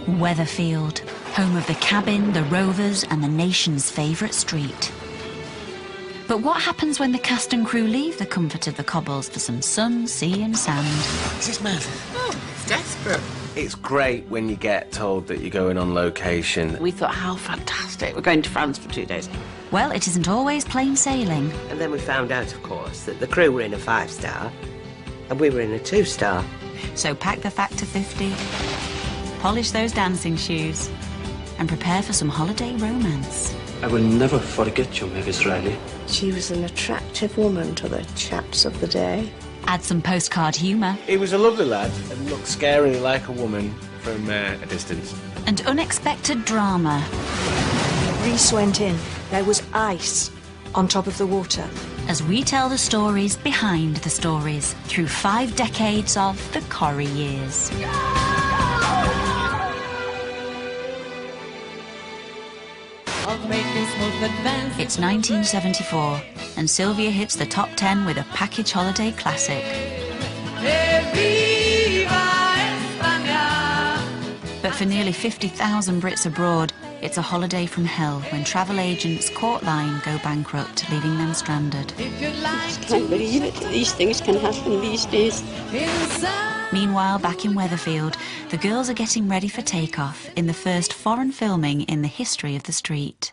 Weatherfield, home of the Cabin, the Rovers and the nation's favourite street. But what happens when the cast and crew leave the comfort of the Cobbles for some sun, sea and sand? Is this mad? Oh, it's desperate. It's great when you get told that you're going on location. We thought, how fantastic. We're going to France for 2 days. Well, it isn't always plain sailing. And then we found out, of course, that the crew were in a 5-star and we were in a 2-star. So pack the factor 50, polish those dancing shoes and prepare for some holiday romance. I will never forget you, Mavis Riley. She was an attractive woman to the chaps of the day. Add some postcard humour. He was a lovely lad and looked scarily like a woman from a distance. And unexpected drama. Reese went in. There was ice on top of the water. As we tell the stories behind the stories through 5 decades of the Corrie years. It's 1974 and Sylvia hits the top 10 with a package holiday classic. But for nearly 50,000 Brits abroad, it's a holiday from hell when travel agents Court Line go bankrupt, leaving them stranded. I can't believe it. These things can happen these days. Meanwhile, back in Weatherfield, the girls are getting ready for takeoff in the first foreign filming in the history of the street.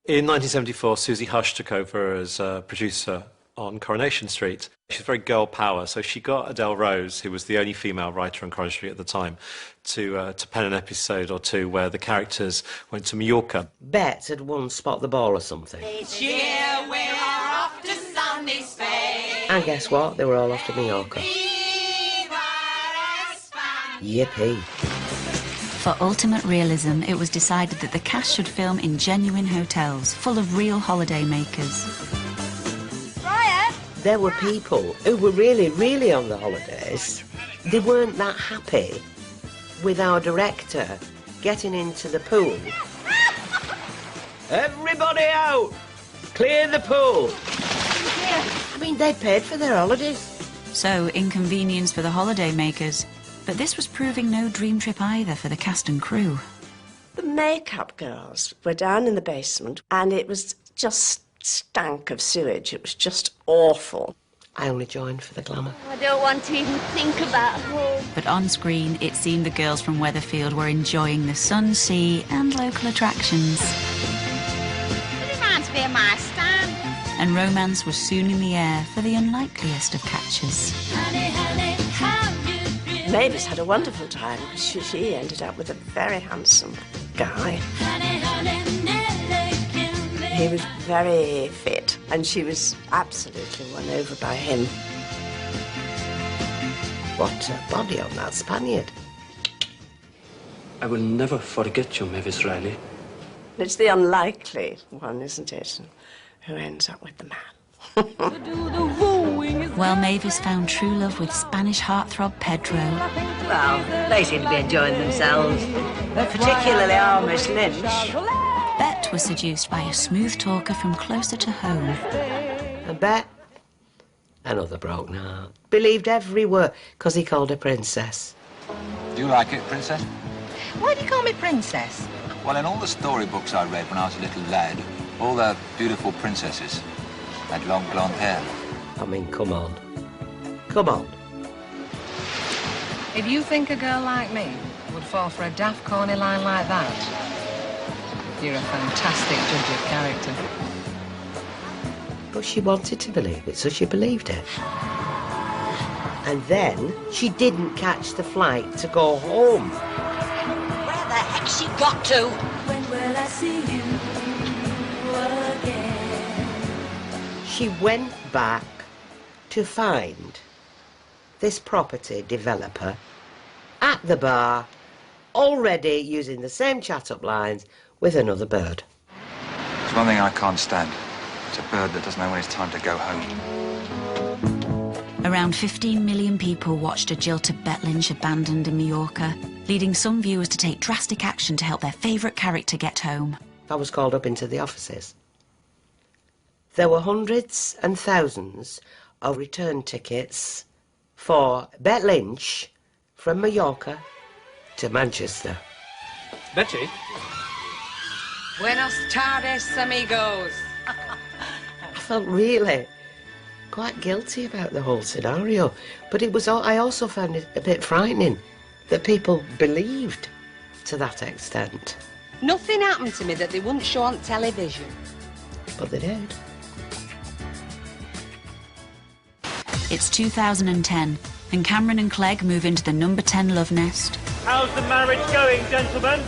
In 1974, Susie Hush took over as producer on Coronation Street. She's very girl power, so she got Adele Rose, who was the only female writer on Coronation Street at the time, to pen an episode or two where the characters went to Mallorca. Bet had won Spot the Ball or something. This year we're off to sunny Spain. And guess what? They were all off to Mallorca. Yippee. For ultimate realism, it was decided that the cast should film in genuine hotels, full of real holiday makers. There were people who were really, really on the holidays. They weren't that happy with our director getting into the pool. Everybody out! Clear the pool! I mean, they paid for their holidays. So, inconvenience for the holiday makers. But this was proving no dream trip either for the cast and crew. The makeup girls were down in the basement and it was just stank of sewage. It was just awful. I only joined for the glamour. I don't want to even think about home. But on screen, it seemed the girls from Weatherfield were enjoying the sun, sea and local attractions. It reminds me of my stand. And romance was soon in the air for the unlikeliest of catches. Mavis had a wonderful time because she ended up with a very handsome guy. He was very fit and she was absolutely won over by him. What a body on that Spaniard. I will never forget you, Mavis Riley. It's the unlikely one, isn't it, who ends up with the man. Well, Mavis found true love with Spanish heartthrob Pedro. Well, they seem to be enjoying themselves, particularly our Miss Lynch. Bet was seduced by a smooth talker from closer to home. And Bet, another broken heart, believed every word because he called her princess. Do you like it, Princess? Why do you call me Princess? Well, in all the storybooks I read when I was a little lad, all the beautiful princesses had long blonde hair. I mean, come on. Come on. If you think a girl like me would fall for a daft, corny line like that, you're a fantastic judge of character. But she wanted to believe it, so she believed it. And then she didn't catch the flight to go home. Where the heck's she got to? When will I see you again? She went back to find this property developer at the bar, already using the same chat-up lines with another bird. There's one thing I can't stand. It's a bird that doesn't know when it's time to go home. Around 15 million people watched a jilted Bet Lynch abandoned in Mallorca, leading some viewers to take drastic action to help their favourite character get home. I was called up into the offices. There were hundreds and thousands of return tickets for Bet Lynch from Mallorca to Manchester. Betty? Buenos tardes, amigos. I felt really quite guilty about the whole scenario, but it was. I also found it a bit frightening that people believed to that extent. Nothing happened to me that they wouldn't show on television. But they did. It's 2010, and Cameron and Clegg move into the number 10 love nest. How's the marriage going, gentlemen?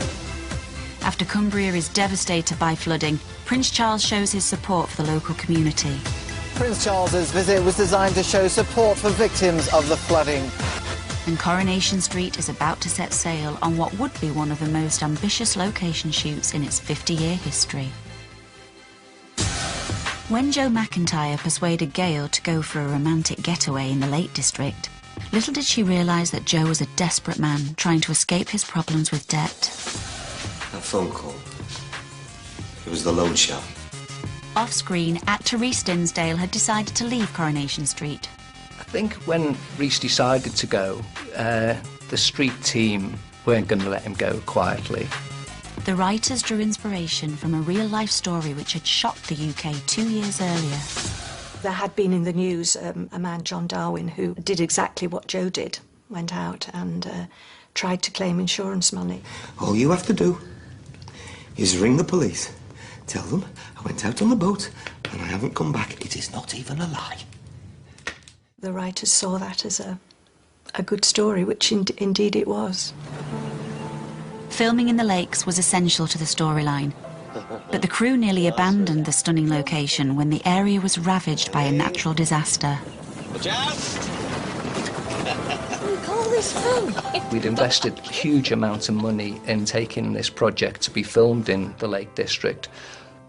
After Cumbria is devastated by flooding, Prince Charles shows his support for the local community. Prince Charles's visit was designed to show support for victims of the flooding. And Coronation Street is about to set sail on what would be one of the most ambitious location shoots in its 50-year history. When Joe McIntyre persuaded Gail to go for a romantic getaway in the Lake District, little did she realise that Joe was a desperate man trying to escape his problems with debt. A phone call. It was the loan shark. Off-screen, actor Rhys Dinsdale had decided to leave Coronation Street. I think when Rhys decided to go, the street team weren't going to let him go quietly. The writers drew inspiration from a real-life story which had shocked the UK 2 years earlier. There had been in the news a man, John Darwin, who did exactly what Joe did, went out and tried to claim insurance money. All you have to do is ring the police. Tell them I went out on the boat and I haven't come back. It is not even a lie. The writers saw that as a good story, which indeed it was. Filming in the lakes was essential to the storyline, but the crew nearly abandoned the stunning location when the area was ravaged by a natural disaster. Watch out! We call this fun. We'd invested huge amounts of money in taking this project to be filmed in the Lake District,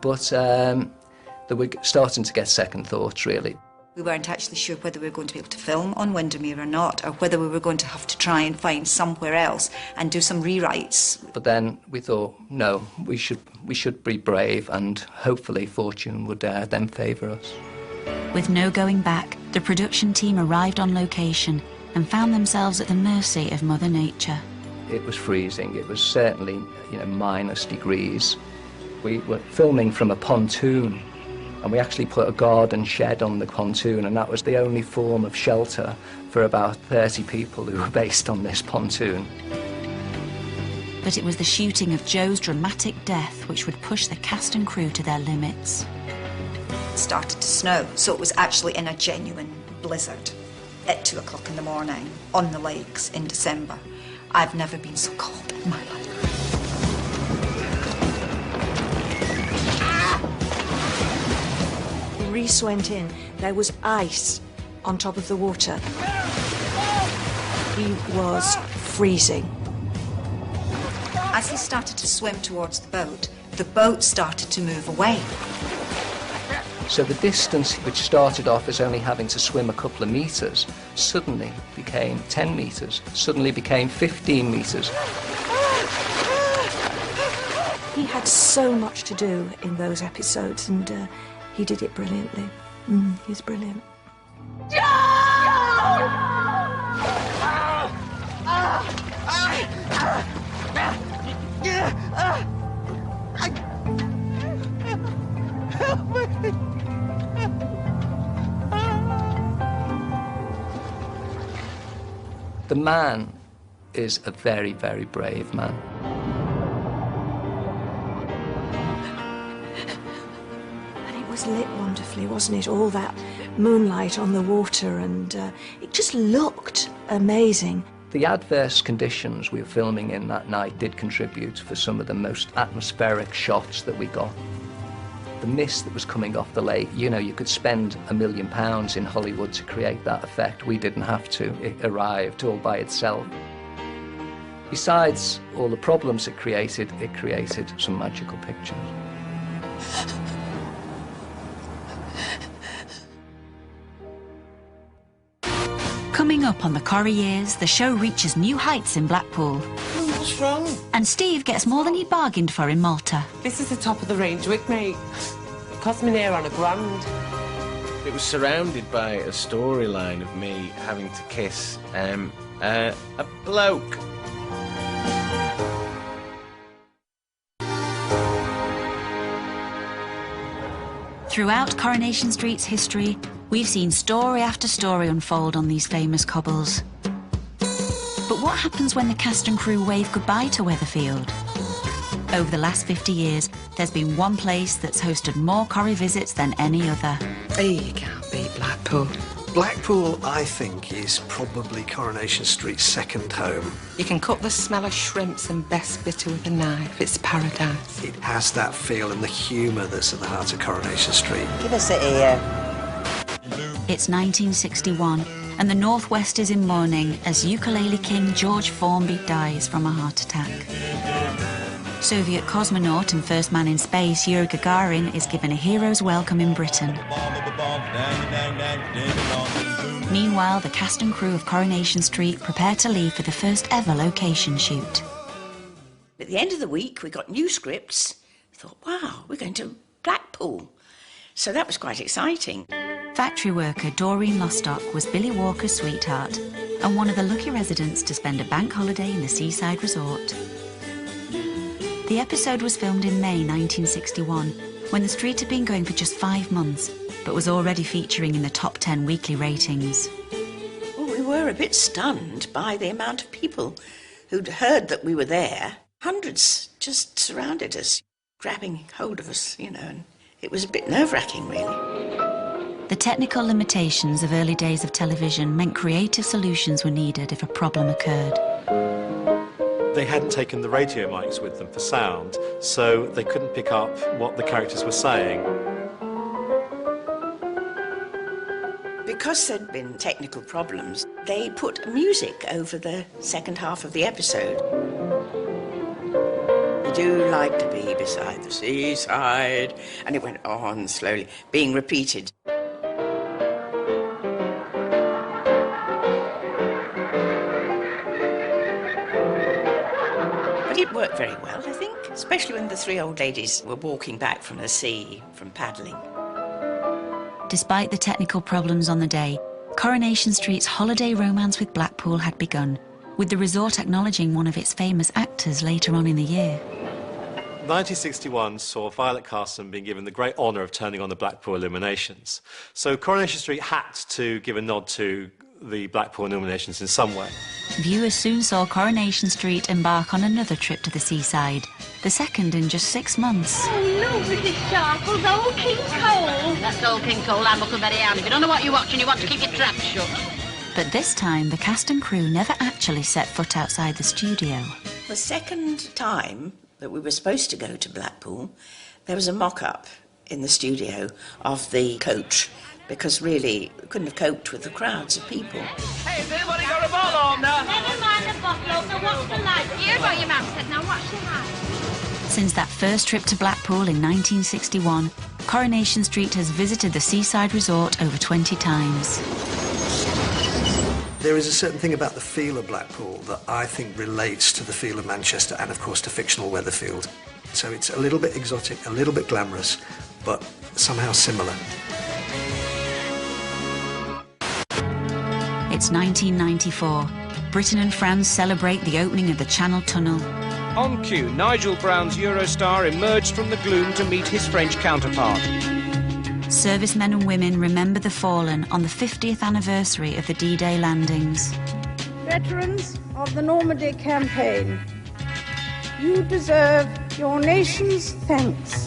but they were starting to get second thoughts, really. We weren't actually sure whether we were going to be able to film on Windermere or not, or whether we were going to have to try and find somewhere else and do some rewrites. But then we thought, no, we should be brave, and hopefully fortune would then favour us. With no going back, the production team arrived on location and found themselves at the mercy of Mother Nature. It was freezing. It was certainly, minus degrees. We were filming from a pontoon, and we actually put a garden shed on the pontoon, and that was the only form of shelter for about 30 people who were based on this pontoon. But it was the shooting of Joe's dramatic death which would push the cast and crew to their limits. It started to snow, so it was actually in a genuine blizzard at 2 o'clock in the morning on the lakes in December. I've never been so cold in my life. Rhys went in, there was ice on top of the water. He was freezing. As he started to swim towards the boat started to move away. So the distance, which started off as only having to swim a couple of metres, suddenly became 10 metres, suddenly became 15 metres. He had so much to do in those episodes, and he did it brilliantly. He's brilliant. The man is a very, very brave man. And it was lit wonderfully, wasn't it? All that moonlight on the water, and it just looked amazing. The adverse conditions we were filming in that night did contribute for some of the most atmospheric shots that we got. The mist that was coming off the lake, you could spend £1 million in Hollywood to create that effect. We didn't have to. It arrived all by itself. Besides all the problems it created some magical pictures. Coming up on the Corrie years, the show reaches new heights in Blackpool. What's wrong? And Steve gets more than he bargained for in Malta. This is the top of the range wig, mate. It cost me near on £1,000. It was surrounded by a storyline of me having to kiss a bloke. Throughout Coronation Street's history, we've seen story after story unfold on these famous cobbles. But what happens when the cast and crew wave goodbye to Weatherfield? Over the last 50 years, there's been one place that's hosted more Corrie visits than any other. You can't beat Blackpool. Blackpool, I think, is probably Coronation Street's second home. You can cook the smell of shrimps and best bitter with a knife. It's paradise. It has that feel and the humour that's at the heart of Coronation Street. Give us it here. It's 1961, and the Northwest is in mourning as ukulele king George Formby dies from a heart attack. Soviet cosmonaut and first man in space Yuri Gagarin is given a hero's welcome in Britain. Meanwhile, the cast and crew of Coronation Street prepare to leave for the first ever location shoot. At the end of the week, we got new scripts. I thought, wow, we're going to Blackpool. So that was quite exciting. Factory worker Doreen Lostock was Billy Walker's sweetheart and one of the lucky residents to spend a bank holiday in the seaside resort. The episode was filmed in May 1961, when the street had been going for just 5 months, but was already featuring in the top 10 weekly ratings. Well, we were a bit stunned by the amount of people who'd heard that we were there. Hundreds just surrounded us, grabbing hold of us, you know, and it was a bit nerve-wracking, really. The technical limitations of early days of television meant creative solutions were needed if a problem occurred. They hadn't taken the radio mics with them for sound, so they couldn't pick up what the characters were saying. Because there'd been technical problems, they put music over the second half of the episode. We do like to be beside the seaside, and it went on slowly, being repeated. It worked very well, I think, especially when the 3 old ladies were walking back from the sea, from paddling. Despite the technical problems on the day, Coronation Street's holiday romance with Blackpool had begun, with the resort acknowledging one of its famous actors later on in the year. 1961 saw Violet Carson being given the great honour of turning on the Blackpool illuminations. So Coronation Street had to give a nod to the Blackpool illuminations in some way. Viewers soon saw Coronation Street embark on another trip to the seaside, the second in just 6 months. Oh, look at this Sharples, old King Cole. That's old King Cole, I'm Huckleberry Ann. If you don't know what you're watching, you want to keep your trap shut. But this time, the cast and crew never actually set foot outside the studio. The second time that we were supposed to go to Blackpool, there was a mock-up in the studio of the coach, because really we couldn't have coped with the crowds of people. Hey, has anybody got a bottle opener? Never mind the bottle opener, watch the light. Here's what your mum said, now watch the light. Since that first trip to Blackpool in 1961, Coronation Street has visited the seaside resort over 20 times. There is a certain thing about the feel of Blackpool that I think relates to the feel of Manchester and, of course, to fictional Weatherfield. So it's a little bit exotic, a little bit glamorous, but somehow similar. It's 1994. Britain and France celebrate the opening of the Channel Tunnel. On cue, Nigel Brown's Eurostar emerged from the gloom to meet his French counterpart. Servicemen and women remember the fallen on the 50th anniversary of the D-Day landings. Veterans of the Normandy campaign, you deserve your nation's thanks.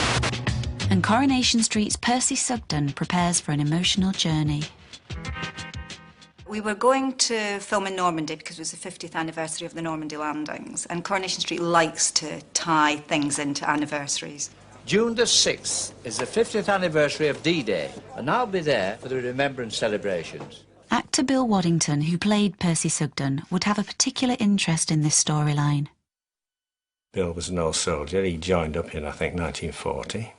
And Coronation Street's Percy Sugden prepares for an emotional journey. We were going to film in Normandy because it was the 50th anniversary of the Normandy landings, and Coronation Street likes to tie things into anniversaries. June the 6th is the 50th anniversary of D-Day, and I'll be there for the remembrance celebrations. Actor Bill Waddington, who played Percy Sugden, would have a particular interest in this storyline. Bill was an old soldier. He joined up in, I think, 1940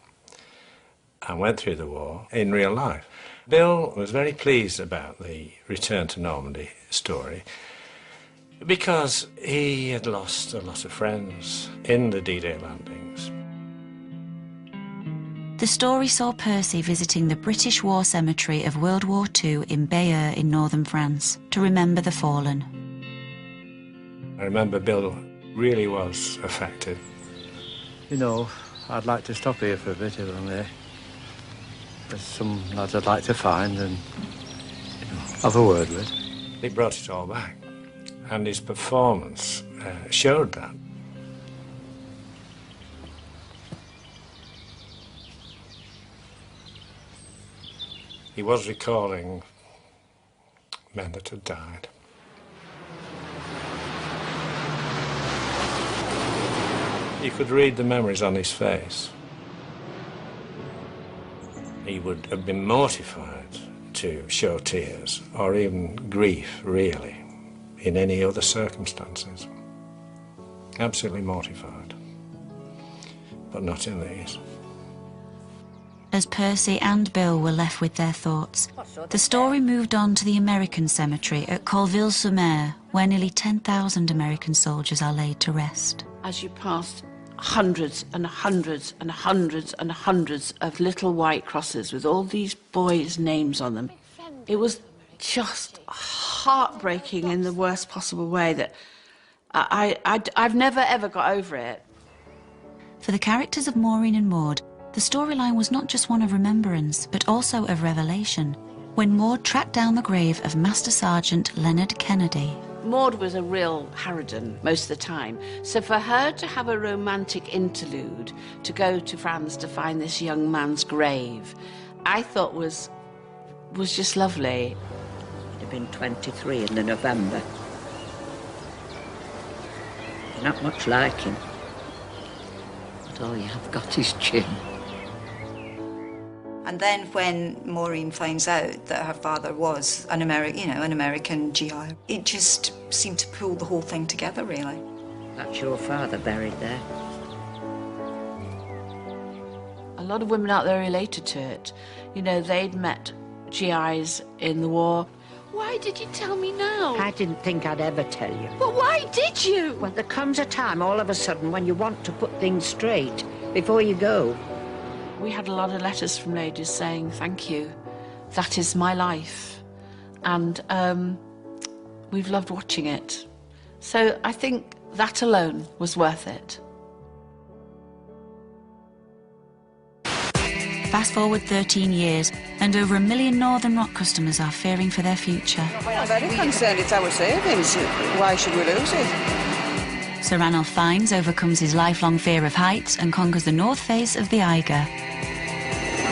and went through the war in real life. Bill was very pleased about the return to Normandy story because he had lost a lot of friends in the D-Day landings. The story saw Percy visiting the British War Cemetery of World War II in Bayeux in northern France to remember the fallen. I remember Bill really was affected. You know, I'd like to stop here for a bit if I may. There's some lads I'd like to find and have a word with. He brought it all back, and his performance showed that. He was recalling men that had died. You could read the memories on his face. He would have been mortified to show tears, or even grief, really, in any other circumstances. Absolutely mortified, but not in these. As Percy and Bill were left with their thoughts, the story moved on to the American cemetery at Colville-sur-Mer, where nearly 10,000 American soldiers are laid to rest. As you passed hundreds and hundreds and hundreds and hundreds of little white crosses with all these boys' names on them, it was just heartbreaking in the worst possible way that I've never ever got over it. For the characters of Maureen and Maud, the storyline was not just one of remembrance, but also of revelation, when Maud tracked down the grave of Master Sergeant Leonard Kennedy. Maud was a real harridan most of the time, so for her to have a romantic interlude, to go to France to find this young man's grave, I thought was just lovely. He'd have been 23 in the November. You're not much like him. But all you have got is chin. And then when Maureen finds out that her father was an American GI, it just seemed to pull the whole thing together, really. That's your father buried there. A lot of women out there related to it. You know, they'd met GIs in the war. Why did you tell me now? I didn't think I'd ever tell you. But why did you? Well, there comes a time all of a sudden when you want to put things straight before you go. We had a lot of letters from ladies saying, thank you, that is my life. And we've loved watching it. So I think that alone was worth it. Fast forward 13 years, and over 1 million Northern Rock customers are fearing for their future. I'm very concerned it's our savings. Why should we lose it? Sir Ranulph Fiennes overcomes his lifelong fear of heights and conquers the north face of the Eiger.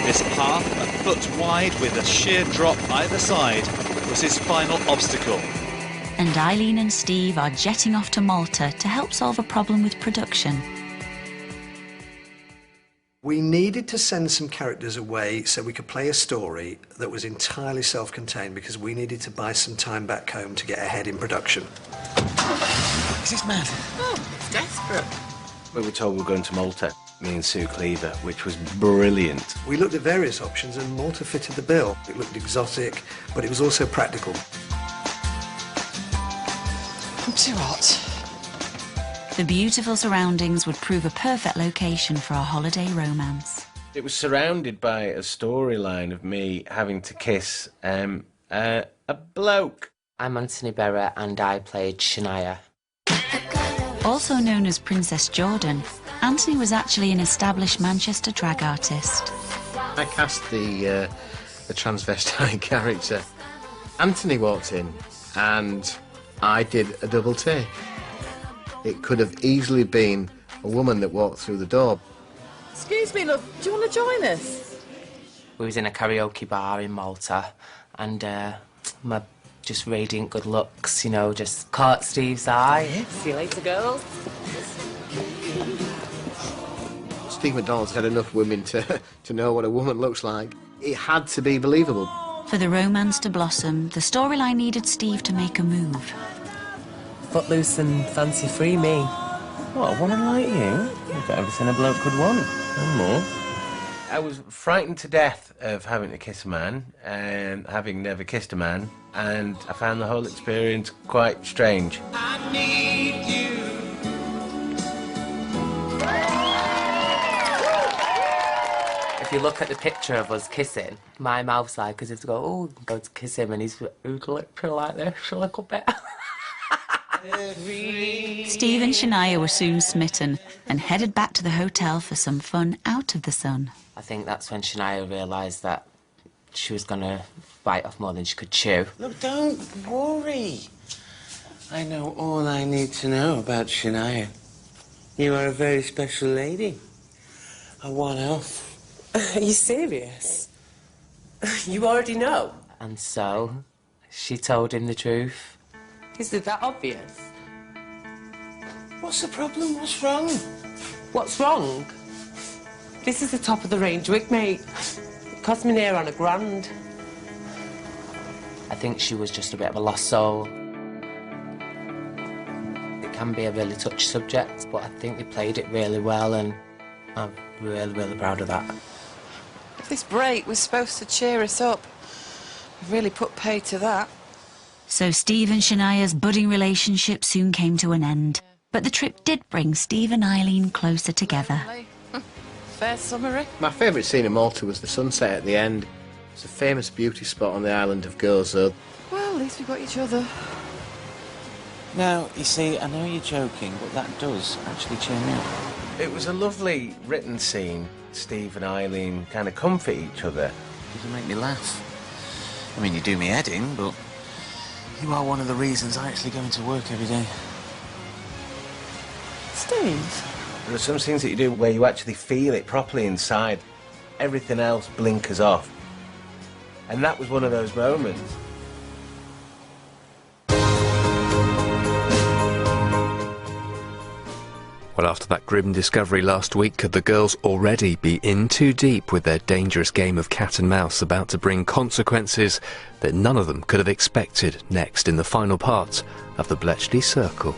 This path, a foot wide with a sheer drop either side, was his final obstacle. And Eileen and Steve are jetting off to Malta to help solve a problem with production. We needed to send some characters away so we could play a story that was entirely self-contained, because we needed to buy some time back home to get ahead in production. Is this mad? Oh, it's desperate. We were told we were going to Malta, me and Sue Cleaver, which was brilliant. We looked at various options and Malta fitted the bill. It looked exotic, but it was also practical. I'm too hot. The beautiful surroundings would prove a perfect location for a holiday romance. It was surrounded by a storyline of me having to kiss a bloke. I'm Anthony Berra and I played Shania. Also known as Princess Jordan, Anthony was actually an established Manchester drag artist. I cast the transvestite character. Anthony walked in and I did a double take. It could have easily been a woman that walked through the door. Excuse me, love, do you want to join us? We was in a karaoke bar in Malta and my just radiant good looks, you know, just caught Steve's eye. See you later, girls. Steve McDonald's had enough women to know what a woman looks like. It had to be believable. For the romance to blossom, the storyline needed Steve to make a move. Footloose and fancy-free me. What, a woman like you? You've got everything a bloke could want, and more. I was frightened to death of having to kiss a man, and having never kissed a man, and I found the whole experience quite strange. I need you. If you look at the picture of us kissing, my mouth's like as if to go, oh, go to kiss him, and he's literally like this a little bit. Steve and Shania were soon smitten and headed back to the hotel for some fun out of the sun. I think that's when Shania realised that she was going to bite off more than she could chew. Look, don't worry. I know all I need to know about Shania. You are a very special lady. A one-off. Are you serious? You already know? And so, she told him the truth. Is it that obvious? What's the problem? What's wrong? What's wrong? This is the top of the range wig, mate. It cost me near on £1,000. I think she was just a bit of a lost soul. It can be a really touchy subject, but I think they played it really well, and I'm really, really proud of that. This break was supposed to cheer us up. We've really put pay to that. So Steve and Shania's budding relationship soon came to an end. But the trip did bring Steve and Eileen closer together. Fair summary. My favourite scene in Malta was the sunset at the end. It's a famous beauty spot on the island of Gozo. Well, at least we've got each other. Now, you see, I know you're joking, but that does actually cheer me up. It was a lovely written scene. Steve and Eileen kind of comfort each other. You make me laugh. I mean, you do me head in, but you are one of the reasons I actually go into work every day. Steve? There are some scenes that you do where you actually feel it properly inside. Everything else blinkers off. And that was one of those moments. Well, after that grim discovery last week, could the girls already be in too deep with their dangerous game of cat and mouse about to bring consequences that none of them could have expected next in the final part of the Bletchley Circle?